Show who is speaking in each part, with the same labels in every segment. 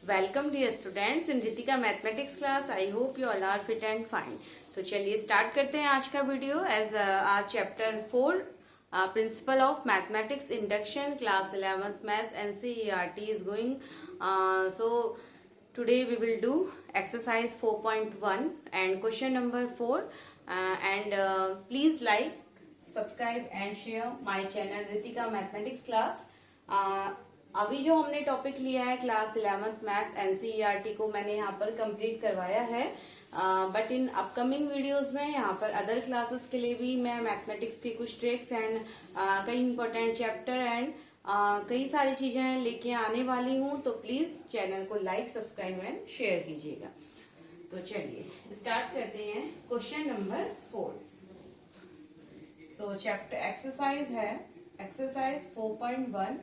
Speaker 1: Welcome dear students in Ritika mathematics class. I hope you all are fit and fine. तो चलिए start करते हैं आज का video as our chapter 4 principle of mathematics induction class 11th maths NCERT is going. So today we will do exercise 4.1 and question number 4 and please like subscribe and share my channel Ritika mathematics class. अभी जो हमने topic लिया है class 11th maths NCERT को मैंने यहाँ पर complete करवाया है, बट इन अपकमिंग वीडियोस में यहाँ पर अदर क्लासेस के लिए भी मैं मैथमेटिक्स की कुछ ट्रिक्स एंड कई इंपॉर्टेंट चैप्टर एंड कई सारी चीजें लेके आने वाली हूँ। तो प्लीज चैनल को लाइक सब्सक्राइब एंड शेयर कीजिएगा। तो चलिए स्टार्ट करते हैं क्वेश्चन नंबर 4। सो चैप्टर एक्सरसाइज है एक्सरसाइज 4.1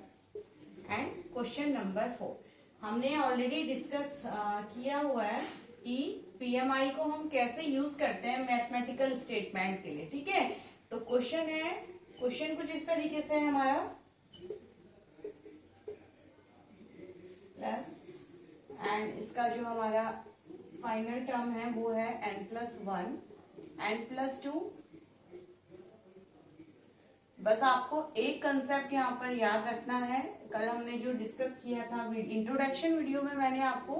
Speaker 1: एंड क्वेश्चन नंबर 4। हमने ऑलरेडी डिस्कस किया हुआ है कि पीएमआई को हम कैसे यूज करते हैं मैथमेटिकल स्टेटमेंट के लिए। ठीक है, तो क्वेश्चन कुछ इस तरीके से है हमारा प्लस एंड इसका जो हमारा फाइनल टर्म है वो है n+1 n+2। बस आपको एक कंसेप्ट यहाँ पर याद रखना है। कल हमने जो डिस्कस किया था इंट्रोडक्शन वीडियो में, मैंने आपको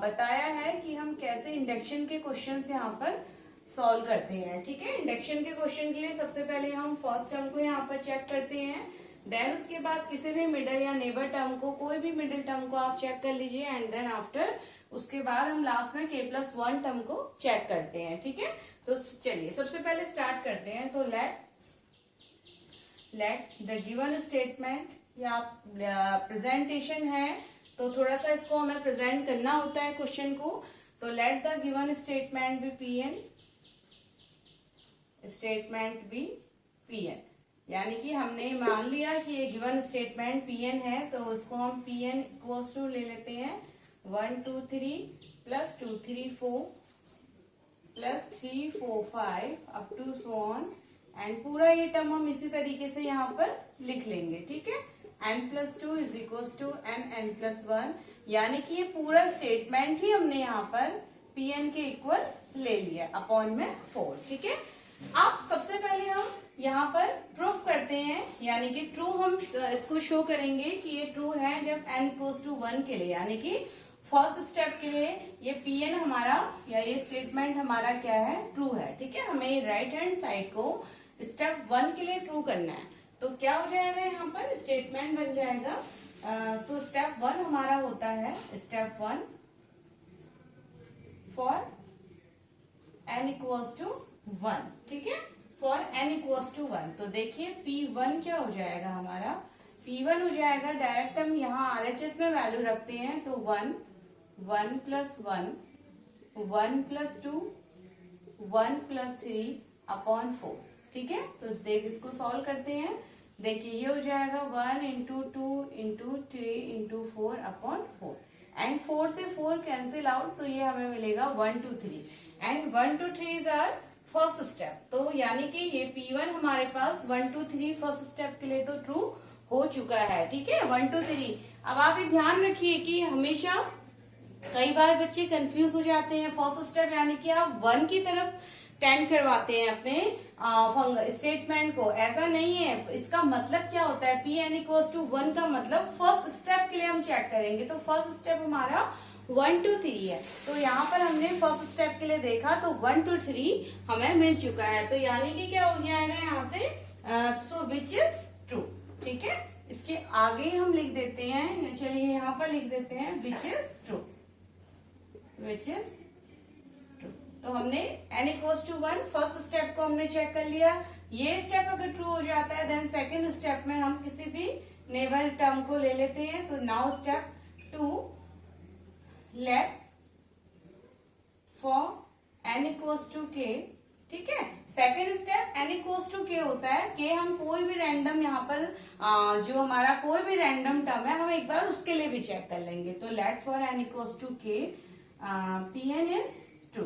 Speaker 1: बताया है कि हम कैसे इंडक्शन के क्वेश्चंस यहाँ पर सॉल्व करते हैं। ठीक है, इंडक्शन के क्वेश्चन के लिए सबसे पहले हम फर्स्ट टर्म को यहाँ पर चेक करते हैं, देन उसके बाद किसी भी मिडिल या नेबर टर्म को, कोई भी मिडिल टर्म को आप चेक कर लीजिए एंड देन आफ्टर उसके बाद हम लास्ट में k+1 टर्म को चेक करते हैं। ठीक है, तो चलिए सबसे पहले स्टार्ट करते हैं। तो लेट द गिवन स्टेटमेंट या प्रेजेंटेशन है तो थोड़ा सा इसको हमें प्रेजेंट करना होता है क्वेश्चन को। तो let the given statement be Pn, यानी कि हमने मान लिया कि ये गिवन स्टेटमेंट Pn है, तो उसको हम Pn इक्वल्स टू ले लेते हैं 1 2 3 plus 2 3 4 plus 3 4 5 up to so on and पूरा ये टर्म हम इसी तरीके से यहाँ पर लिख लेंगे। ठीक है, n+2 is equals to n+1, यानी कि ये पूरा स्टेटमेंट ही हमने यहाँ पर Pn के इक्वल ले लिया अपॉन में 4। ठीक है, अब सबसे पहले हम यहाँ पर प्रूफ करते हैं, यानी कि ट्रू हम इसको शो करेंगे कि ये ट्रू है जब n=1 के लिए, यानी कि फर्स्ट स्टेप के लिए ये Pn हमारा या ये स्टेटमेंट हमारा क्या है, ट्रू है। ठीक है, हमें राइट हैंड साइड को स्टेप 1 के लिए ट्रू करना है। तो क्या हो जाएगा, यहाँ पर स्टेटमेंट बन जाएगा। सो स्टेप 1 हमारा होता है स्टेप 1 फॉर n=1। ठीक है, फॉर n=1। तो देखिए P1 क्या हो जाएगा हमारा, P1 हो जाएगा डायरेक्ट हम यहाँ RHS में वैल्यू रखते हैं तो 1 1+1 1+2 1+3 अपॉन 4। ठीक है, तो देख इसको सॉल्व करते हैं। देखिए ये हो जाएगा 1 × 2 × 3 × 4 अपॉन 4 एंड 4 से 4 कैंसिल आउट, तो ये हमें मिलेगा 1 2 3 and 1 2 3 is our first step. तो यानी कि ये P1 हमारे पास 1 2 3 फर्स्ट स्टेप के लिए तो ट्रू हो चुका है। ठीक है, 1 2 3। अब आप ये ध्यान रखिए कि हमेशा कई बार बच्चे कंफ्यूज हो जाते हैं फर्स्ट स्टेप, यानी कि आप 1 की तरफ टेंड करवाते हैं अपने स्टेटमेंट को। ऐसा नहीं है, इसका मतलब क्या होता है, Pn=1 का मतलब फर्स्ट स्टेप के लिए हम चेक करेंगे। तो फर्स्ट स्टेप हमारा 1 2 3 है, तो यहाँ पर हमने फर्स्ट स्टेप के लिए देखा तो 1 2 3 हमें मिल चुका है। तो यानी कि क्या हो जाएगा यहाँ से, सो विच इज ट्रू। ठीक है, इसके आगे हम लिख देते हैं, चलिए यहाँ पर लिख देते हैं which is true, which is true. तो हमने n=1 फर्स्ट स्टेप को हमने चेक कर लिया। ये स्टेप अगर ट्रू हो जाता है देन सेकेंड स्टेप में हम किसी भी नेबर टर्म को ले लेते हैं। तो now step 2 late for n=k। ठीक है, सेकेंड स्टेप n=k होता है कि हम कोई भी रैंडम यहाँ पर जो हमारा कोई भी रैंडम टर्म है हम एक बार उसके लिए भी चेक कर लेंगे। तो let for n=k Pn is true,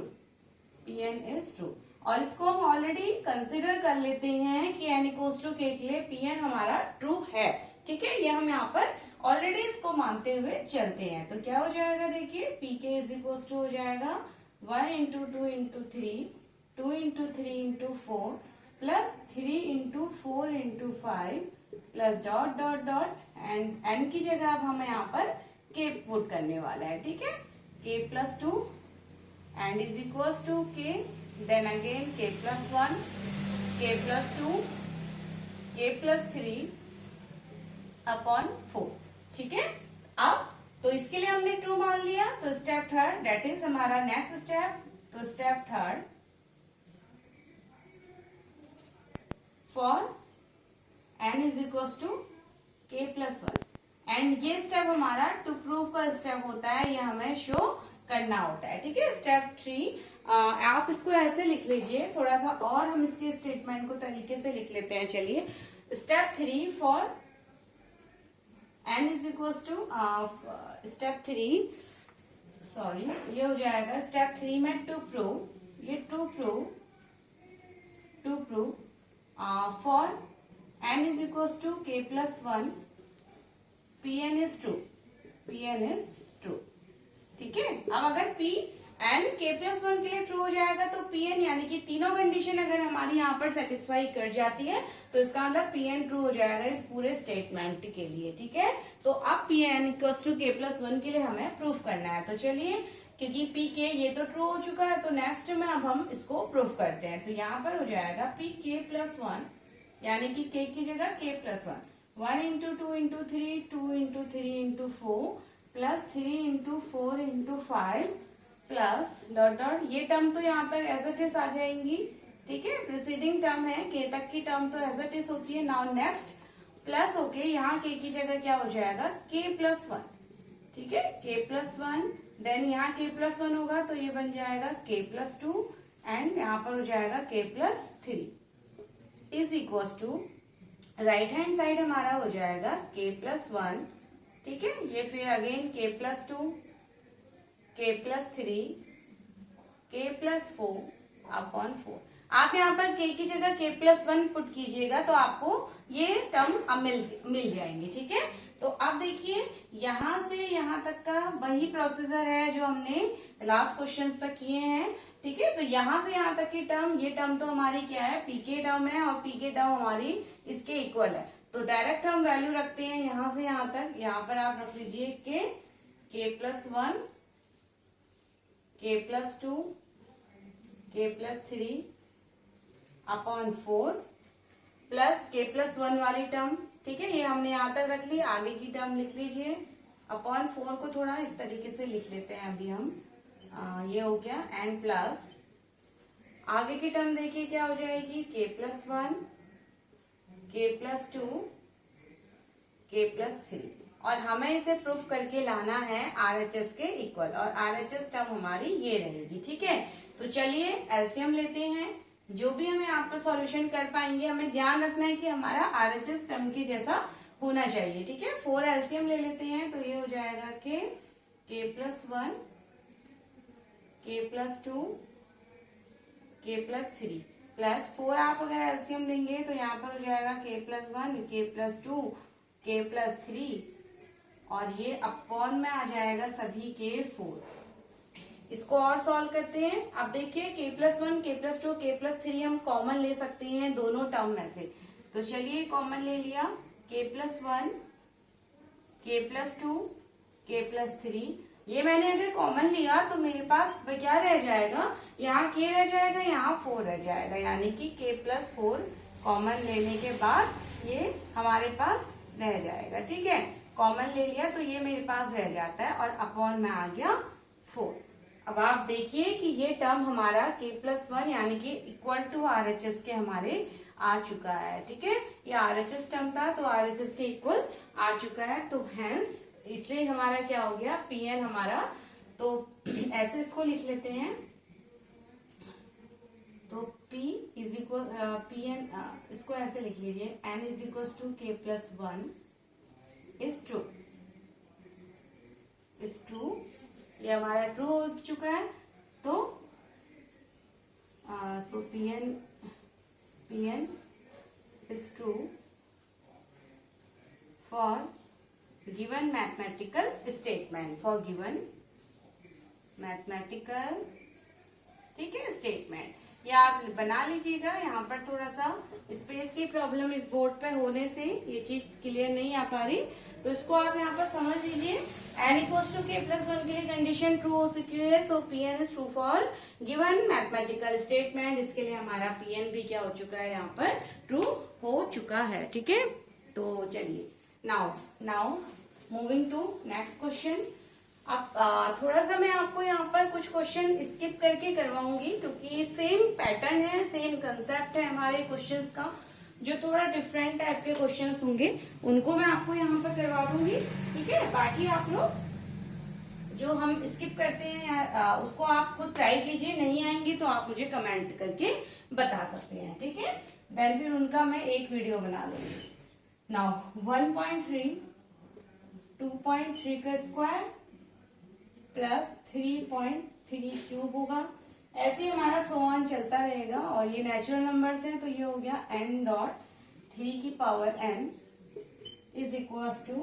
Speaker 1: Pn is true. और इसको हम ऑलरेडी कंसिडर कर लेते हैं कि n=k के लिए Pn हमारा ट्रू है। ठीक है, ये हम यहाँ पर ऑलरेडी इसको मानते हुए चलते हैं। तो क्या हो जाएगा, देखिए पी के इज इक्वल टू हो जाएगा 1 into 2 into 3, 2 into 3 into 4 plus 3 into 4 into 5 plus dot dot dot and n की जगह अब हमें यहाँ पर के पुट करने वाला है, ठीक है। K plus 2 and is equals to k, then again k plus 1, k plus 2, के प्लस 3 अपॉन 4, ठीक है। अब तो इसके लिए हमने ट्रू मान लिया, तो स्टेप थर्ड दैट इज हमारा नेक्स्ट स्टेप। तो step third for n is equal to k plus 1, and ये स्टेप हमारा टू प्रूव का स्टेप होता है, ये हमें शो करना होता है, ठीक है। स्टेप 3 आप इसको ऐसे लिख लीजिए, थोड़ा सा और हम इसके स्टेटमेंट को तरीके से लिख लेते हैं। चलिए step 3 for n is equal to step 3, sorry ये हो जाएगा स्टेप 3 में टू प्रूव, ये to prove for n is equal to k plus 1 Pn is true, Pn is true, ठीक है। अब अगर P n के प्लस 1 के लिए ट्रू हो जाएगा तो Pn यानी कि तीनों कंडीशन अगर हमारी यहाँ पर सेटिस्फाई कर जाती है तो इसका मतलब Pn ट्रू हो जाएगा इस पूरे स्टेटमेंट के लिए, ठीक है। तो अब Pn equals to k plus 1 के लिए हमें प्रूफ करना है। तो चलिए, क्योंकि P के ये तो ट्रू हो चुका है, तो नेक्स्ट में अब हम इसको प्रूफ करते हैं। तो यहाँ पर हो जाएगा P के प्लस 1 यानी कि K की जगह K plus 1 into 2 into 3, 2 into 3 into 4 plus 3 into 4 into 5 plus dot dot, ये टर्म तो यहाँ तक एज इट इज आ जाएंगी, ठीक है। प्रीसीडिंग टर्म है, के तक की टर्म तो एज इट इज होती है। नाउ नेक्स्ट प्लस होके यहाँ के की जगह क्या हो जाएगा, के प्लस 1, ठीक है, के प्लस 1, देन यहाँ के प्लस 1 होगा तो ये बन जाएगा के प्लस 2 एंड यहाँ पर हो जाएगा k plus 3 is equal to right hand side हमारा हो जाएगा के प्लस 1, ठीक है। ये फिर अगेन के प्लस 2, के प्लस 3, के प्लस 4 अपॉन 4। आप यहाँ पर के की जगह के प्लस 1 पुट कीजिएगा तो आपको ये टर्म अब मिल जाएंगे, ठीक है। तो अब देखिए यहाँ से यहाँ तक का वही प्रोसीजर है जो हमने लास्ट क्वेश्चंस तक किए हैं, ठीक है। तो यहाँ से यहाँ तक की टर्म, ये टर्म तो हमारी क्या है, पी के टर्म है, और पी के टर्म हमारी इसके इक्वल है। तो डायरेक्ट हम वैल्यू रखते हैं यहाँ से यहाँ तक। यहाँ पर आप रख लीजिए के प्लस 1, के प्लस 2, के प्लस 3 अपॉन 4 प्लस के प्लस 1 वाली टर्म, ठीक है, ये हमने यहाँ तक रख ली। आगे की टर्म लिख लीजिए अपॉन 4 को थोड़ा इस तरीके से लिख लेते हैं अभी हम, ये हो गया एंड प्लस आगे की टर्म देखिए क्या हो जाएगी, के प्लस 1, के प्लस 2, के प्लस 3, और हमें इसे प्रूफ करके लाना है RHS के इक्वल, और RHS टर्म हमारी ये रहेगी, ठीक है। तो चलिए एलसीएम लेते हैं। जो भी हमें यहाँ पर सॉल्यूशन कर पाएंगे हमें ध्यान रखना है कि हमारा RHS टर्म के जैसा होना चाहिए, ठीक है। 4 एलसीएम ले लेते हैं तो ये हो जाएगा के प्लस 1, के प्लस 2, के प्लस 3 प्लस 4। आप अगर एलसीएम लेंगे तो यहाँ पर हो जाएगा के प्लस 1, के प्लस 2, के प्लस 3, और ये अपॉन में आ जाएगा सभी के 4। इसको और सॉल्व करते हैं। अब देखिए के प्लस 1, के प्लस 2, के प्लस 3 हम कॉमन ले सकते हैं दोनों टर्म में से। तो चलिए कॉमन ले लिया, के प्लस 1, के प्लस 2, के प्लस 3। ये मैंने अगर कॉमन लिया तो मेरे पास क्या रह जाएगा, यहाँ के रह जाएगा, यहाँ 4 रह जाएगा, यानी कि के प्लस 4 कॉमन लेने के बाद ये हमारे पास रह जाएगा, ठीक है। कॉमन ले लिया तो ये मेरे पास रह जाता है और अपॉन में आ गया 4। अब आप देखिए कि ये टर्म हमारा के प्लस 1 यानी कि इक्वल टू RHS के हमारे आ चुका है, ठीक है। ये RHS टर्म था तो RHS के इक्वल आ चुका है, तो हेंस इसलिए हमारा क्या हो गया, Pn हमारा, तो ऐसे इसको लिख लेते हैं। तो P इज इक्वल Pn, इसको ऐसे लिख लीजिए, n is equal to k plus 1 is true, ये हमारा ट्रू हो चुका है। तो सो Pn is true for given mathematical statement, for given mathematical, ठीक है, स्टेटमेंट। या आप बना लीजिएगा, यहाँ पर थोड़ा सा स्पेस की प्रॉब्लम इस बोर्ड पे होने से ये चीज क्लियर नहीं आ पा रही, तो इसको आप यहाँ पर समझ लीजिए। n equals to k plus 1 के लिए कंडीशन ट्रू हो चुकी है, so Pn is true for given mathematical statement. इसके लिए हमारा Pn भी क्या हो चुका है, यहाँ पर ट्रू हो चुका है, ठीक है। तो चलिए now moving to next question. अब थोड़ा सा मैं आपको यहाँ पर कुछ क्वेश्चन स्किप करके करवाऊंगी, क्योंकि सेम पैटर्न है, सेम कंसेप्ट है हमारे क्वेश्चंस का। जो थोड़ा डिफरेंट टाइप के क्वेश्चंस होंगे उनको मैं आपको यहाँ पर करवा दूंगी, ठीक है। बाकी आप लोग जो हम स्किप करते हैं उसको आप खुद ट्राई कीजिए, नहीं आएंगे तो आप मुझे कमेंट करके बता सकते हैं, ठीक है। देन फिर उनका मैं एक वीडियो बना लूंगी। नाउ 1.3 2.3 का स्क्वायर प्लस 3.3 क्यूब होगा। ऐसे हमारा सो ऑन चलता रहेगा, और ये नेचुरल नंबर्स हैं, तो ये हो गया n डॉट 3 की power n is equals to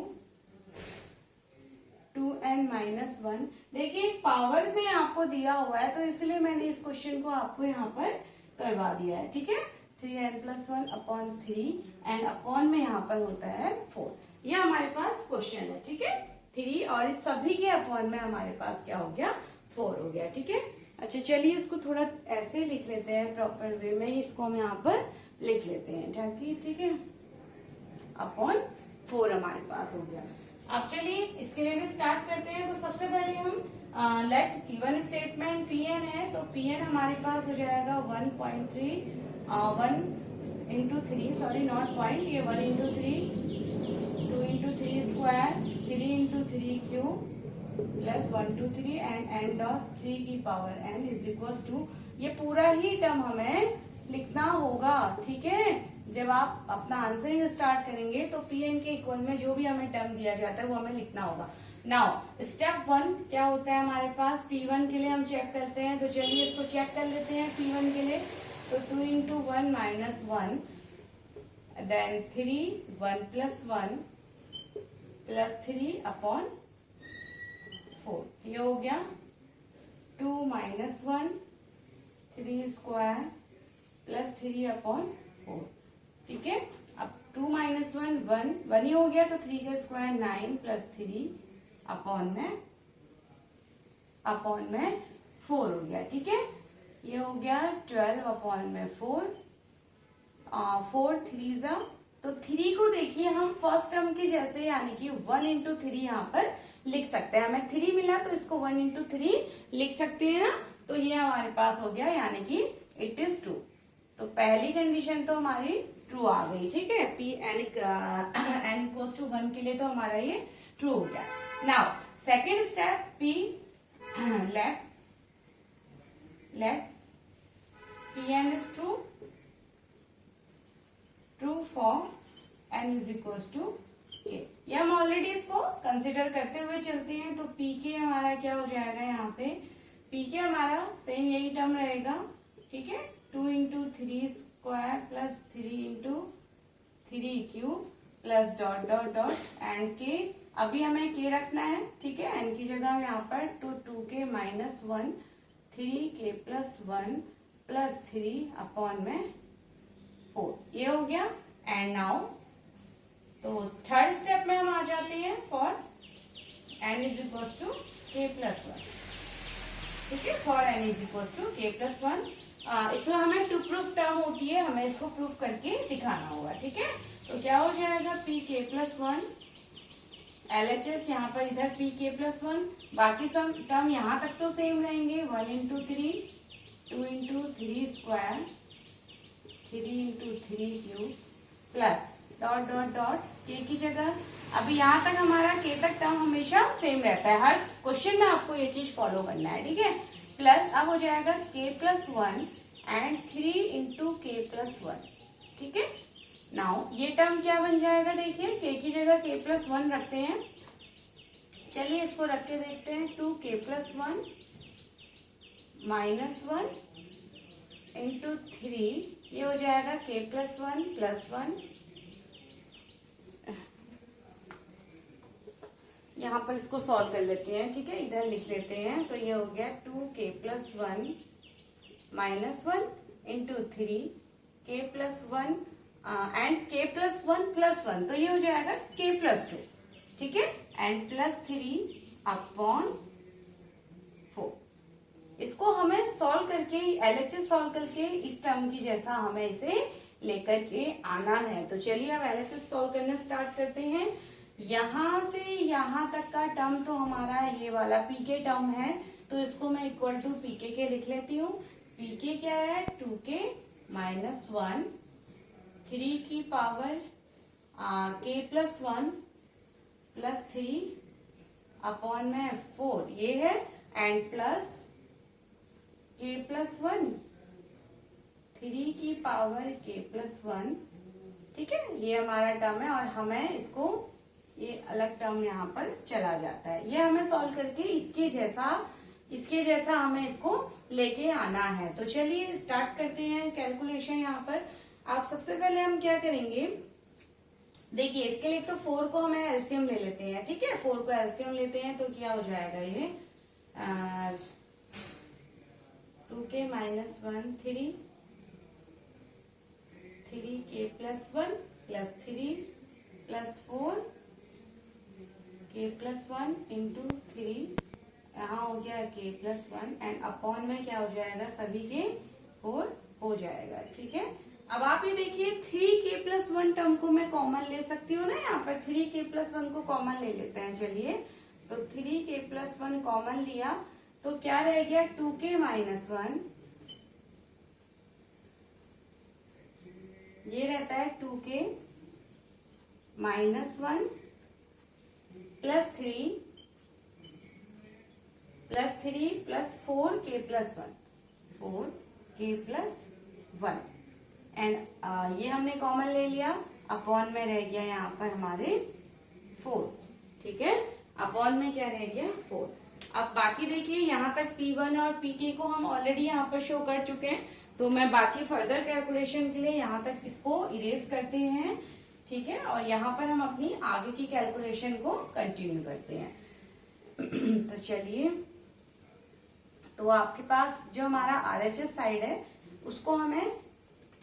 Speaker 1: 2n minus 1। देखिए पावर में आपको दिया हुआ है, तो इसलिए मैंने इस क्वेश्चन को आपको यहाँ पर करवा दिया है, ठीक है। 3n plus 1 upon 3 and upon में यहाँ पर होता है 4। ये हमारे पास क्वेश्चन है, ठीक है। 3 और इस सभी के अपॉन में हमारे पास क्या हो गया, 4 हो गया, ठीक है। अच्छा चलिए इसको थोड़ा ऐसे लिख लेते हैं, प्रॉपर वे में इसको हम यहाँ पर लिख लेते हैं, ताकि ठीक है, अपॉन 4 हमारे पास हो गया। अब चलिए इसके लिए भी स्टार्ट करते हैं। तो सबसे पहले हम लेट गिवन स्टेटमेंट Pn है, तो Pn हमारे पास हो जाएगा 1.3 1 इंटू 3, सॉरी नॉट पॉइंट, ये 1 into 3 2 into 3 square 3 into 3 cube plus 1 2 3 and and of 3 की power n is equals to, ये पूरा ही टर्म हमें लिखना होगा, ठीक है। जब आप अपना आंसरिंग स्टार्ट करेंगे तो Pn के इक्वल में जो भी हमें टर्म दिया जाता है वो हमें लिखना होगा। नाउ स्टेप 1 क्या होता है हमारे पास, P1 के लिए हम चेक करते हैं, तो चलिए इसको चेक कर लेते हैं। P1 के लिए तो 2 into 1 minus 1 then 3 1 plus 1 plus 3 upon 4, ये हो गया 2 माइनस 1 3 स्क्वायर प्लस 3 अपॉन 4, ठीक है। अब 2 माइनस 1 1 ही हो गया, तो 3 का स्क्वायर 9 प्लस 3 अपॉन में 4 हो गया, ठीक है। ये हो गया 12 अपॉन में 4 4 3 जा, तो 3 को देखिए हम फर्स्ट टर्म की जैसे, यानी कि 1 इंटू 3 यहाँ पर लिख सकते हैं। हमें 3 मिला तो इसको 1 इंटू 3 लिख सकते हैं ना, तो ये हमारे पास हो गया, यानी कि इट इज ट्रू। तो पहली कंडीशन तो हमारी ट्रू आ गई, ठीक है। n इक्वल्स टू 1 के लिए तो हमारा ये ट्रू हो गया। Now second step, P let Pn is true for n is equals to k। ये हम ऑलरेडी इसको कंसिडर करते हुए चलते हैं, तो Pk हमारा क्या हो जाएगा, यहाँ से Pk हमारा सेम यही टर्म रहेगा, ठीक है। 2 into 3 square plus 3 into 3 cube plus dot dot dot and के, अभी हमें के रखना है, ठीक है। एन की जगह यहाँ पर 2 के माइनस 1 3 के प्लस 1 प्लस 3 अपॉन में 4, ये हो गया। एंड नाउ तो थर्ड स्टेप में हम आ जाते हैं, for n is equals to k plus 1, ठीक है। For n is equals to k plus 1, इसमें हमें टू प्रूफ टर्म होती है, हमें इसको प्रूफ करके दिखाना होगा, ठीक है। तो क्या हो जाएगा, pk प्लस 1 LHS यहाँ पर इधर pk प्लस 1, बाकी सब टर्म यहाँ तक तो सेम रहेंगे, 1 into 3 2 into 3 square 3 into 3 cube plus dot dot dot के की जगह, अभी यहाँ तक हमारा के तक टर्म हमेशा सेम रहता है, हर क्वेश्चन में आपको ये चीज फॉलो करना है, ठीक है। प्लस अब हो जाएगा k प्लस 1 एंड 3 इंटू के प्लस 1, ठीक है। नाउ ये टर्म क्या बन जाएगा, देखिए k की जगह k प्लस 1 रखते हैं, चलिए इसको रख के देखते हैं। 2k प्लस 1 माइनस 1 इंटू 3, ये हो जाएगा k प्लस 1 प्लस 1 यहाँ पर इसको सॉल्व कर लेते हैं, ठीक है, इधर लिख लेते हैं। तो ये हो गया 2k+1 -1 into 3k+1 and k+1+1, तो ये हो जाएगा k+2, ठीक है, एंड +3/4। इसको हमें सॉल्व करके, LHS सॉल्व करके इस टर्म की जैसा हमें इसे लेकर के आना है। तो चलिए अब LHS सॉल्व करना स्टार्ट करते हैं। यहां से यहां तक का टर्म तो हमारा ये वाला pk टर्म है, तो इसको मैं इक्वल टू pk के लिख लेती हूँ। pk क्या है, 2k -1 3 की पावर k+1 +3/4 ये है, एंड प्लस k+1 3 की पावर k+1, ठीक है, ये हमारा टर्म है। और हमें इसको, ये अलग टर्म यहाँ पर चला जाता है, ये हमें सॉल्व करके इसके जैसा हमें इसको लेके आना है। तो चलिए स्टार्ट करते हैं कैलकुलेशन। यहाँ पर आप सबसे पहले हम क्या करेंगे, देखिए इसके लिए तो 4 को हमें एलसीएम ले लेते हैं, ठीक है, 4 को एलसीएम लेते हैं तो क्या हो जाएगा, ये 2k -1 3k+1 +3 +4 k+1 इंटू 3, यहाँ हो गया k+1 एंड अपॉन में क्या हो जाएगा, सभी के 4 हो जाएगा, ठीक है। अब आप ये देखिए 3k+1 टर्म को मैं कॉमन ले सकती हूँ ना, यहाँ पर 3k+1 को कॉमन ले लेते हैं। चलिए, तो 3k+1 कॉमन लिया तो क्या रह गया, 2k -1, ये रहता है 2k -1 +3 + 4k+1 एंड ये हमने कॉमन ले लिया, अपॉन में रह गया यहाँ पर हमारे 4, ठीक है, अपॉन में क्या रह गया, 4। अब बाकी देखिए यहाँ तक P1 और Pk को हम ऑलरेडी यहाँ पर शो कर चुके हैं, तो मैं बाकी फर्दर कैलकुलेशन के लिए यहाँ तक इसको इरेज करते हैं, ठीक है, और यहाँ पर हम अपनी आगे की कैलकुलेशन को कंटिन्यू करते हैं। तो चलिए, तो आपके पास जो हमारा RHS साइड है उसको हमें,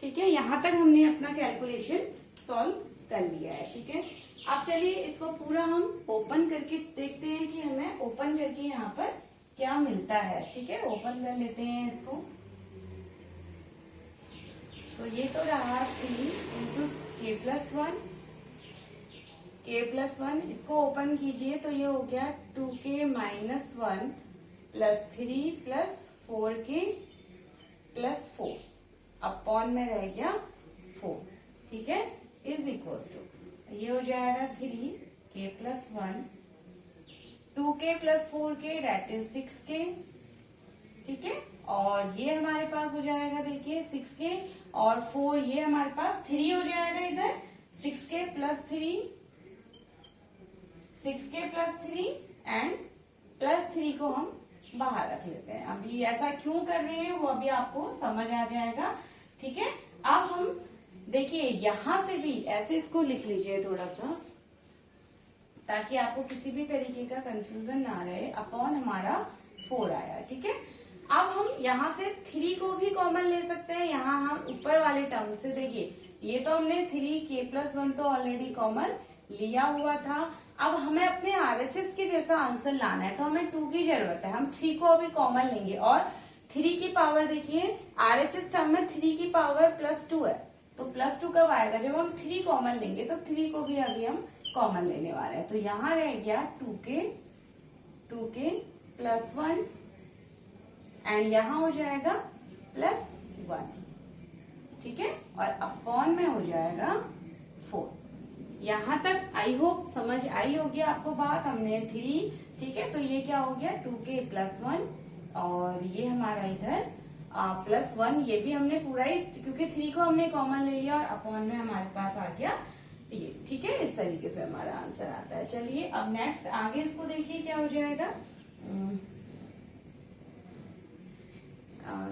Speaker 1: ठीक है, यहाँ तक हमने अपना कैलकुलेशन सॉल्व कर लिया है, ठीक है। अब चलिए इसको पूरा हम ओपन करके देखते हैं कि हमें ओपन करके यहाँ पर क्या मिलता है, ठीक है, ओपन कर लेते हैं इसको। तो ये तो रहा 3 इंटू k+1, इसको ओपन कीजिए तो ये हो गया 2k -1 +3 + 4k+4, अपॉन में रह गया 4, ठीक है, इज इक्वल टू, ये हो जाएगा 3k+1 2k + 4k that is 6k, ठीक है, और ये हमारे पास हो जाएगा, देखिए 6k और 4, ये हमारे पास 3 हो जाएगा इधर, 6k + 3 एंड +3 को हम बाहर रख लेते हैं। अभी ऐसा क्यों कर रहे हैं वो अभी आपको समझ आ जाएगा, ठीक है। अब हम देखिए यहां से भी ऐसे इसको लिख लीजिए थोड़ा सा, ताकि आपको किसी भी तरीके का कंफ्यूजन ना रहे। अपॉन हमारा 4 आया, ठीक है। अब हम यहाँ से 3 को भी कॉमन ले सकते हैं, यहाँ हम ऊपर वाले टर्म से, देखिए ये तो हमने 3k+1 तो ऑलरेडी कॉमन लिया हुआ था। अब हमें अपने RHS के जैसा आंसर लाना है तो हमें 2 की जरूरत है, हम 3 को अभी कॉमन लेंगे। और 3 की पावर देखिए RHS टर्म में 3 की पावर +2 है, तो +2 कब आएगा, जब हम 3 कॉमन लेंगे, तो 3 को भी अभी हम कॉमन लेने वाले हैं। तो यहाँ रह गया 2k+1 एंड यहाँ हो जाएगा +1, ठीक है, और अपॉन में हो जाएगा 4। यहाँ तक आई होप समझ आई होगी आपको बात। हमने 3, ठीक है, तो ये क्या हो गया 2k+1 और ये हमारा इधर +1, ये भी हमने पूरा ही, क्योंकि 3 को हमने कॉमन ले लिया और अपॉन में हमारे पास आ गया ये, ठीक है। इस तरीके से हमारा आंसर आता है। चलिए अब नेक्स्ट आगे इसको देखिए क्या हो जाएगा।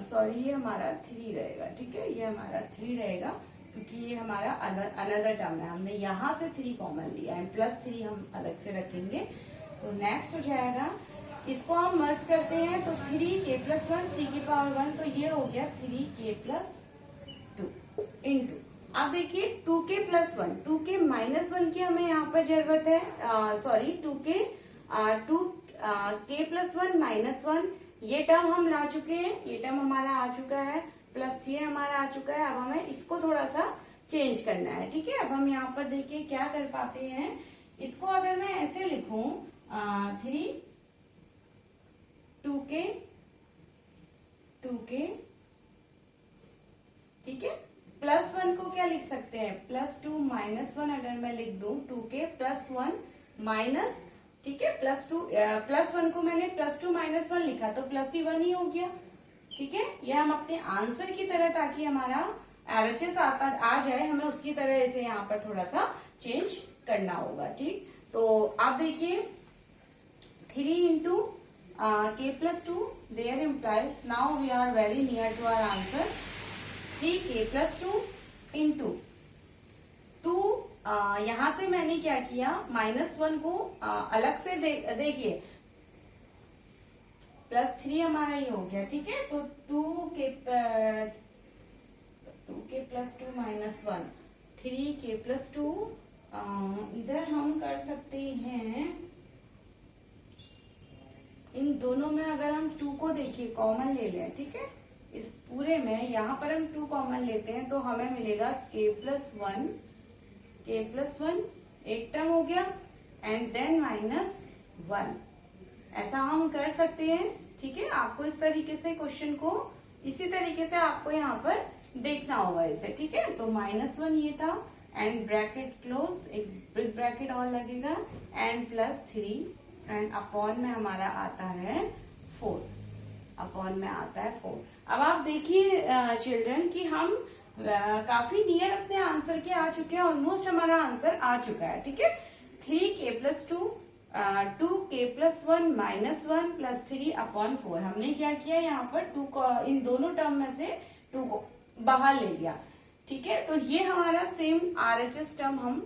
Speaker 1: सॉरी ये हमारा 3 रहेगा, ठीक है, ये हमारा 3 रहेगा क्योंकि ये हमारा अनदर टर्म है, हमने यहाँ से 3 कॉमन लिया है, +3 हम अलग से रखेंगे। तो नेक्स्ट हो जाएगा, इसको हम मर्ज करते हैं तो 3k+1, 3 की पावर 1, तो ये हो गया 3k+2 इंटू, अब देखिए 2k+1, 2k-1 की हमें यहाँ पर जरूरत है, सॉरी 2k+1-1, ये टर्म हम ला चुके हैं, ये टर्म हमारा आ चुका है, +3 हमारा आ चुका है। अब हमें इसको थोड़ा सा चेंज करना है, ठीक है। अब हम यहाँ पर देखिए क्या कर पाते हैं, इसको अगर मैं ऐसे लिखूं 2k, ठीक है। +1 को क्या लिख सकते हैं, +2 -1 अगर मैं लिख दूं 2k+1 माइनस, ठीक है, +1 को मैंने +2 -1 लिखा तो +1 ही हो गया, ठीक है। ये हम अपने आंसर की तरह, ताकि हमारा RHS आ जाए, हमें उसकी तरह इसे यहाँ पर थोड़ा सा चेंज करना होगा, ठीक। तो आप देखिए 3 × k+2, there implies, now we are very near to our answer, 3k+2 into 2, यहां से मैंने क्या किया, -1 को अलग से देखिए, +3 हमारा ये हो गया, ठीक है। तो 2k+2 -1, 3k+2, इधर हम कर सकते हैं, इन दोनों में अगर हम 2 को देखिए कॉमन ले लें, ठीक है, इस पूरे में यहाँ पर हम 2 कॉमन लेते हैं तो हमें मिलेगा k+1, एक टर्म हो गया, एंड देन -1, ऐसा हम कर सकते हैं, ठीक है। आपको इस तरीके से क्वेश्चन को, इसी तरीके से आपको यहाँ पर देखना होगा इसे, ठीक है। तो -1 ये था, एंड ब्रैकेट क्लोज, एक बिग ब्रैकेट और लगेगा, एंड +3, एंड अपॉन में हमारा आता है 4, अपॉन में आता है 4। अब आप देखिए चिल्ड्रन कि हम काफी नियर अपने आंसर के आ चुके हैं, ऑलमोस्ट हमारा आंसर आ चुका है, ठीक है। 3k+2, 2k+1 -1 +3 अपॉन 4, हमने क्या किया यहाँ पर 2 को, इन दोनों टर्म में से 2 को बाहर ले लिया, ठीक है। तो ये हमारा सेम RHS टर्म हम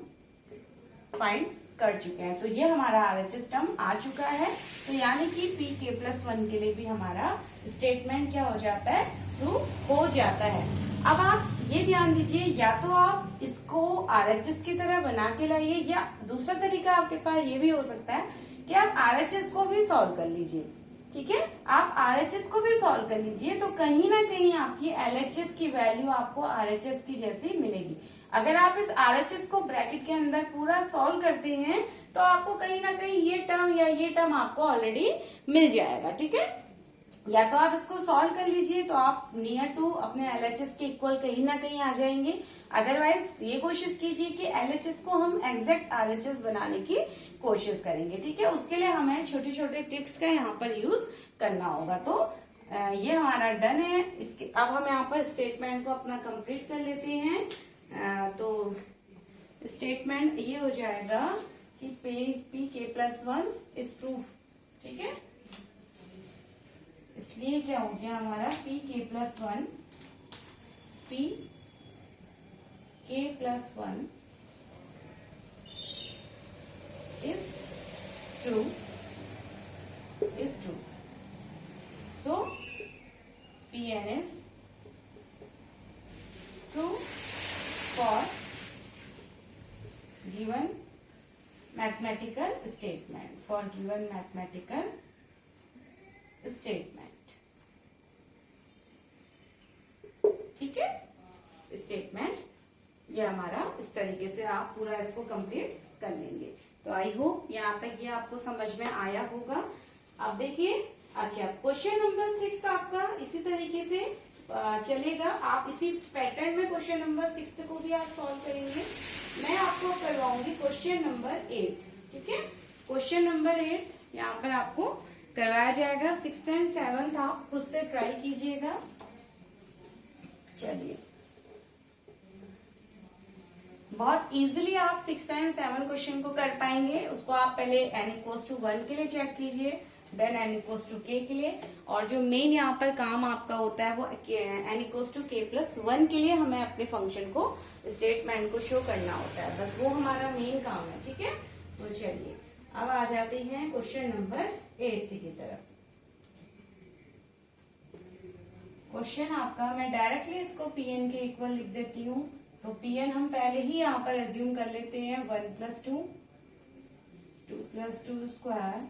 Speaker 1: फाइंड कर चुके हैं, तो ये हमारा RHS टर्म आ चुका है। तो यानी कि pk+1 के लिए भी हमारा स्टेटमेंट क्या हो जाता है, ट्रू हो जाता है। अब आप ये ध्यान दीजिए, या तो आप इसको RHS की तरह बना के लाइए, या दूसरा तरीका आपके पास ये भी हो सकता है कि आप RHS को भी सॉल्व कर लीजिए, ठीक है। आप RHS को भी सॉल्व कर लीजिए, तो कहीं ना कहीं आपकी LHS की वैल्यू आपको RHS की जैसी मिलेगी। अगर आप इस RHS को ब्रैकेट के अंदर पूरा सॉल्व करते हैं तो आपको कहीं ना कहीं ये टर्म या ये टर्म आपको ऑलरेडी मिल जाएगा, ठीक है। या तो आप इसको सॉल्व कर लीजिए तो आप नियर टू अपने LHS के इक्वल कहीं ना कहीं आ जाएंगे, अदरवाइज ये कोशिश कीजिए कि LHS को हम एग्जैक्ट RHS बनाने की कोशिश करेंगे, ठीक है। उसके लिए हमें छोटे छोटे ट्रिक्स का यहाँ पर यूज करना होगा। तो ये हमारा डन है। इसके अब हम यहाँ पर स्टेटमेंट को अपना कंप्लीट कर लेते हैं। तो स्टेटमेंट ये हो जाएगा कि pk+1 इज ट्रू, ठीक है। इसलिए क्या हो गया हमारा pk+1 is true, so Pn is true for given mathematical statement, ठीक है। स्टेटमेंट ये हमारा इस तरीके से आप पूरा इसको कंप्लीट कर लेंगे। तो आई होप यहाँ तक ये आपको समझ में आया होगा। अब देखिए, अच्छा क्वेश्चन नंबर 6 आपका इसी तरीके से चलेगा। आप इसी पैटर्न में क्वेश्चन नंबर 6 को भी आप सॉल्व करेंगे। मैं आपको करवाऊंगी क्वेश्चन नंबर 8, ठीक है। क्वेश्चन नंबर 8 यहाँ पर आपको करवाया जाएगा। 6th and 7th आप खुद से ट्राई कीजिएगा। चलिए, बहुत इजीली आप 6 and 7 क्वेश्चन को कर पाएंगे। उसको आप पहले n=1 के लिए चेक कीजिए, देन n=k के लिए, और जो मेन यहाँ पर काम आपका होता है वो n=k+1 के लिए हमें अपने फंक्शन को, स्टेटमेंट को शो करना होता है। बस वो हमारा मेन काम है, ठीक है। तो चलिए अब आ जाते हैं क्वेश्चन नंबर 8 की तरफ। क्वेश्चन आपका, मैं डायरेक्टली इसको Pn के इक्वल लिख देती हूँ। तो Pn हम पहले ही यहाँ पर एज्यूम कर लेते हैं 1 + 2 2 + 2 square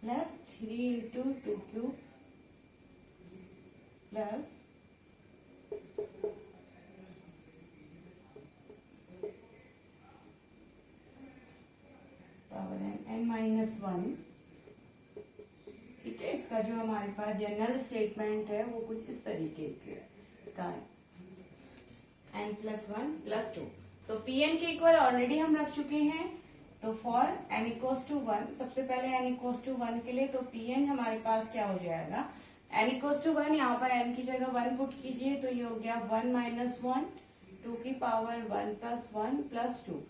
Speaker 1: plus 3 × 2 cube plus power n-1। ठीक है, इसका जो हमारे पास जनरल स्टेटमेंट है वो कुछ इस तरीके का है, n+1 + 2। तो Pn के इक्वल ऑलरेडी हम रख चुके हैं। तो फॉर n = 1, सबसे पहले n = 1 के लिए तो Pn हमारे पास क्या हो जाएगा, n = 1, यहाँ पर n की जगह 1 पुट कीजिए तो ये हो गया 1 - 1 2 की पावर 1 + 1 + 2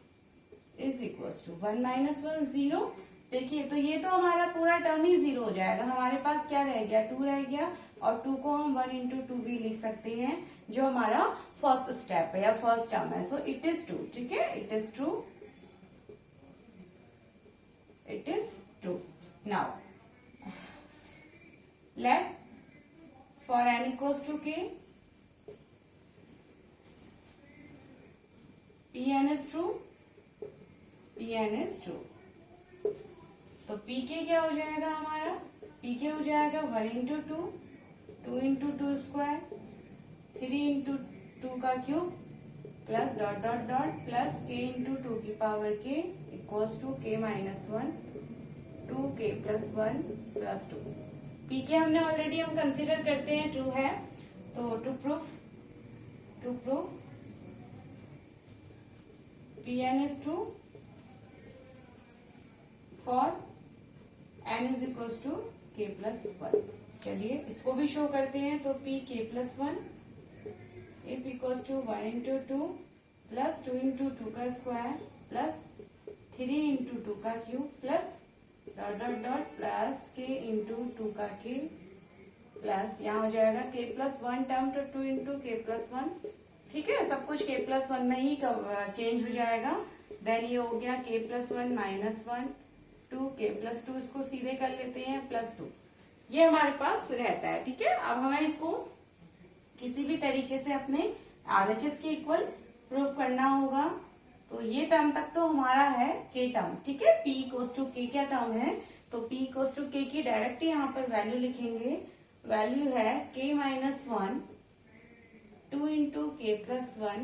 Speaker 1: इज इक्वल टू 1 - 1 0। देखिए तो ये तो हमारा पूरा टर्म ही 0 हो जाएगा। हमारे पास क्या रह गया, 2 रह गया, और 2 को हम 1 × 2 भी लिख सकते हैं, जो हमारा फर्स्ट स्टेप है या फर्स्ट टर्म है। So it is true. ठीक है, it is true, it is true. Now let for n = k Pn is true, Pn is true। तो Pk क्या हो जाएगा हमारा, Pk हो जाएगा 1 × 2 2 × 2 स्क्वायर 3 × 2 का cube plus dot dot dot plus k × 2 की power k equals to k - 1 2k + 1 + 2। Pk हमने ऑलरेडी हम कंसीडर करते हैं ट्रू है। तो to proof Pn is true for n = k + 1। चलिए इसको भी शो करते हैं। तो Pk + 1 is equals to 1 × 2 plus 2 × 2 का स्क्वायर प्लस 3 × 2 का cube plus dot dot dot plus k × 2 का क्यूब प्लस यहाँ हो जाएगा k + 1 टर्म तो 2 × k + 1। ठीक है, सब कुछ k + 1 में ही चेंज हो जाएगा। देन ये हो गया k + 1 - 1 2k + 2, इसको सीधे कर लेते हैं +2। ये हमारे पास रहता है। ठीक है, अब हमें इसको किसी भी तरीके से अपने RHS के इक्वल प्रूव करना होगा। तो ये टर्म तक तो हमारा है k टर्म। ठीक है, P = k क्या टर्म है, तो P = k की डायरेक्ट यहाँ पर वैल्यू लिखेंगे। वैल्यू है k - 1 2 × k + 1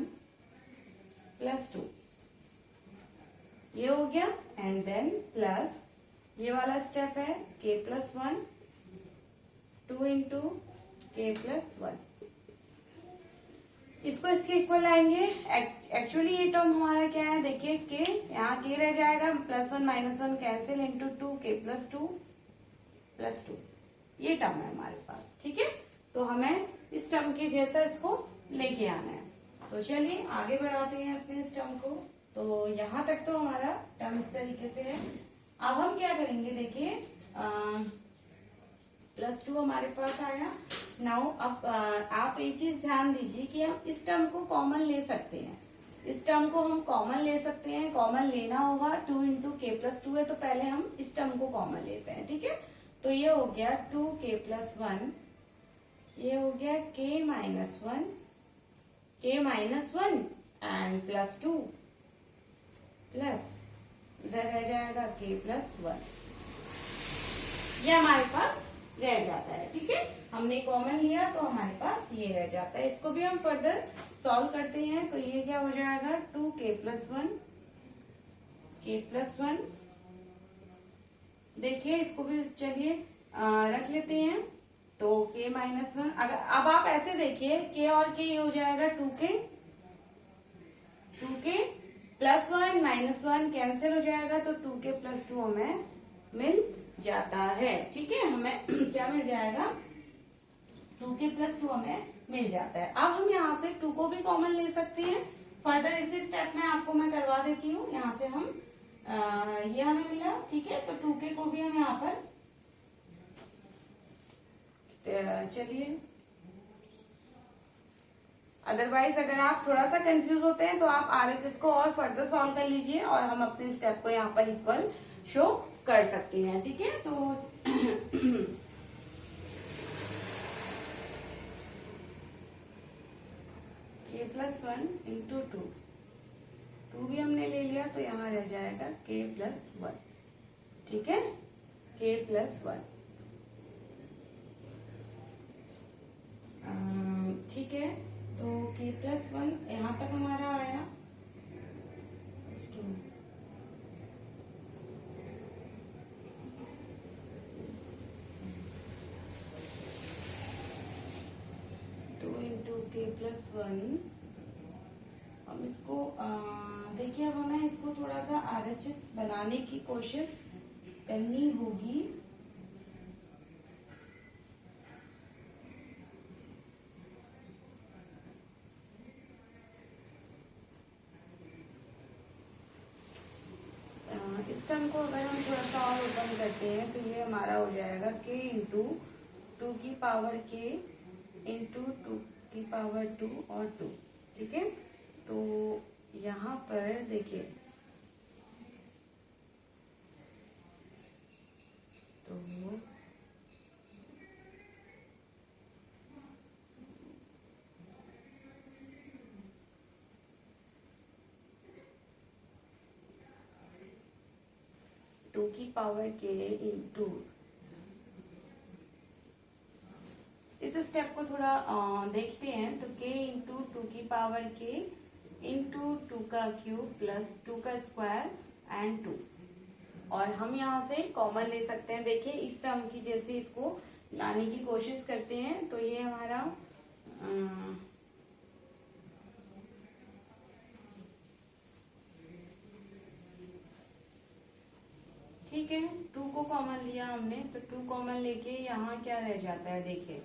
Speaker 1: + 2। ये हो गया, एंड देन प्लस ये वाला स्टेप है k + 1 2 × k + 1। इसको इसके इक्वल लाएंगे। एक्चुअली ये टर्म हमारा क्या है, देखिए k, यहाँ k रह जाएगा, +1 - 1 कैंसिल इंटू 2k + 2 + 2। ये टर्म है हमारे पास। ठीक है, तो हमें इस टर्म के जैसा इसको लेके आना है। तो चलिए आगे बढ़ाते हैं अपने इस टर्म को। तो यहाँ तक तो हमारा टर्म इस तरीके से है। अब हम क्या करेंगे, देखिए +2 हमारे पास आया। नाउ अब आप ये चीज ध्यान दीजिए कि हम इस टर्म को कॉमन ले सकते हैं। इस टर्म को हम कॉमन ले सकते हैं। कॉमन लेना होगा, 2 × k + 2 है तो पहले हम इस टर्म को कॉमन लेते हैं। ठीक है, तो ये हो गया 2k + 1, ये हो गया k - 1 एंड +2 प्लस इधर रह जाएगा k + 1। ये हमारे पास रह जाता है। ठीक है, हमने कॉमन लिया तो हमारे पास ये रह जाता है। इसको भी हम फर्दर सॉल्व करते हैं। तो ये क्या हो जाएगा, 2k + 1 k + 1। देखिए इसको भी चलिए रख लेते हैं। तो k - 1, अगर अब आप ऐसे देखिए k और k हो जाएगा 2k + 1 - 1 कैंसिल हो जाएगा तो 2k + 2 हमें मिल जाता है। ठीक है, हमें क्या मिल जाएगा, 2k + 2 हमें मिल जाता है। अब हम यहाँ से 2 को भी कॉमन ले सकते हैं। फर्दर इसी स्टेप में आपको मैं करवा देती हूँ। यहाँ से हम ये हमें मिला। ठीक है, तो 2k को भी हम यहाँ पर चलिए अदरवाइज अगर आप थोड़ा सा कंफ्यूज होते हैं तो आप RHS को और फर्दर सॉल्व कर लीजिए और हम अपने स्टेप को यहाँ पर इक्वल शो कर सकते हैं। ठीक है, तो k+1 इंटू 2 भी हमने ले लिया तो यहाँ रह जाएगा k+1। ठीक है, k+1। ठीक है, तो k+1 यहाँ तक हमारा आया। k+1 हम इसको देखिए, अब हमें इसको थोड़ा सा RHS बनाने की कोशिश करनी होगी। इस टर्म को अगर हम थोड़ा सा और ओपन करते हैं तो ये हमारा हो जाएगा k इंटू 2k इंटू 2 और 2। ठीक है, तो यहाँ पर देखिए, तो 2k इंटू, इस स्टेप को थोड़ा देखते हैं। तो k इंटू 2k इंटू 2 का क्यूब प्लस 2 का स्क्वायर एंड 2, और हम यहाँ से कॉमन ले सकते हैं। देखिए, इस टर्म की जैसे इसको लाने की कोशिश करते हैं तो ये हमारा ठीक है, 2 को कॉमन लिया हमने, तो 2 कॉमन लेके यहाँ क्या रह जाता है, देखिए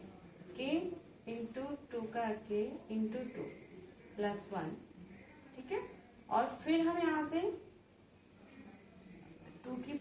Speaker 1: k इंटू 2 का k इंटू 2 प्लस 1। ठीक है, और फिर हम यहाँ से 2k